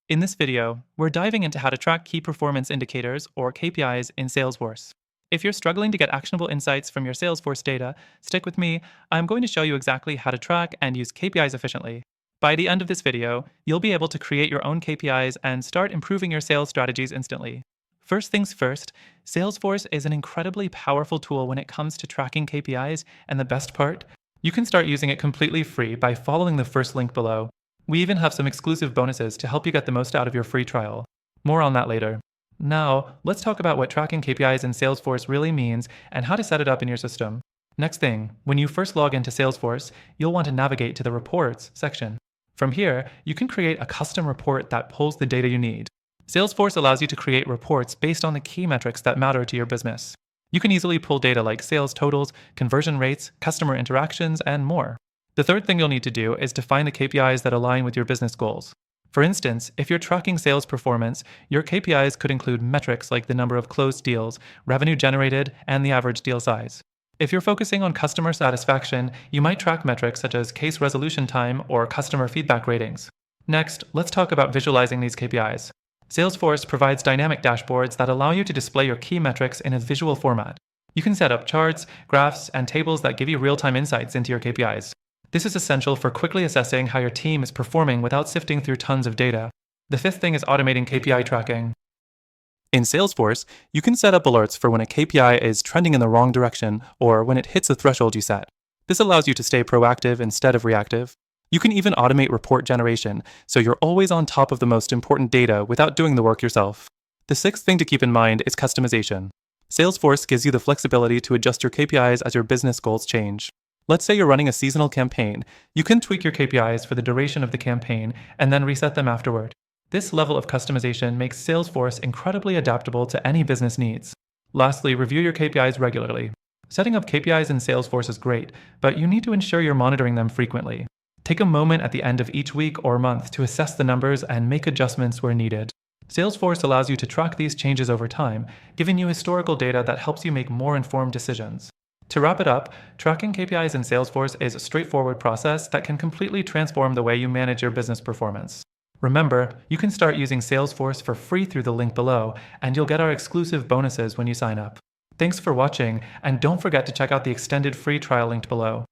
In this video, we're diving into how to track key performance indicators, or KPIs, in Salesforce. If you're struggling to get actionable insights from your Salesforce data, stick with me. I'm going to show you exactly how to track and use KPIs efficiently. By the end of this video, you'll be able to create your own KPIs and start improving your sales strategies instantly. First things first, Salesforce is an incredibly powerful tool when it comes to tracking KPIs, and the best part, you can start using it completely free by following the first link below. We even have some exclusive bonuses to help you get the most out of your free trial. More on that later. Now, let's talk about what tracking KPIs in Salesforce really means and how to set it up in your system. Next thing, when you first log into Salesforce, you'll want to navigate to the Reports section. From here, you can create a custom report that pulls the data you need. Salesforce allows you to create reports based on the key metrics that matter to your business. You can easily pull data like sales totals, conversion rates, customer interactions, and more. The third thing you'll need to do is define the KPIs that align with your business goals. For instance, if you're tracking sales performance, your KPIs could include metrics like the number of closed deals, revenue generated, and the average deal size. If you're focusing on customer satisfaction, you might track metrics such as case resolution time or customer feedback ratings. Next, let's talk about visualizing these KPIs. Salesforce provides dynamic dashboards that allow you to display your key metrics in a visual format. You can set up charts, graphs, and tables that give you real-time insights into your KPIs. This is essential for quickly assessing how your team is performing without sifting through tons of data. The fifth thing is automating KPI tracking. In Salesforce, you can set up alerts for when a KPI is trending in the wrong direction or when it hits a threshold you set. This allows you to stay proactive instead of reactive. You can even automate report generation, so you're always on top of the most important data without doing the work yourself. The sixth thing to keep in mind is customization. Salesforce gives you the flexibility to adjust your KPIs as your business goals change. Let's say you're running a seasonal campaign. You can tweak your KPIs for the duration of the campaign and then reset them afterward. This level of customization makes Salesforce incredibly adaptable to any business needs. Lastly, review your KPIs regularly. Setting up KPIs in Salesforce is great, but you need to ensure you're monitoring them frequently. Take a moment at the end of each week or month to assess the numbers and make adjustments where needed. Salesforce allows you to track these changes over time, giving you historical data that helps you make more informed decisions. To wrap it up, tracking KPIs in Salesforce is a straightforward process that can completely transform the way you manage your business performance. Remember, you can start using Salesforce for free through the link below, and you'll get our exclusive bonuses when you sign up. Thanks for watching, and don't forget to check out the extended free trial linked below.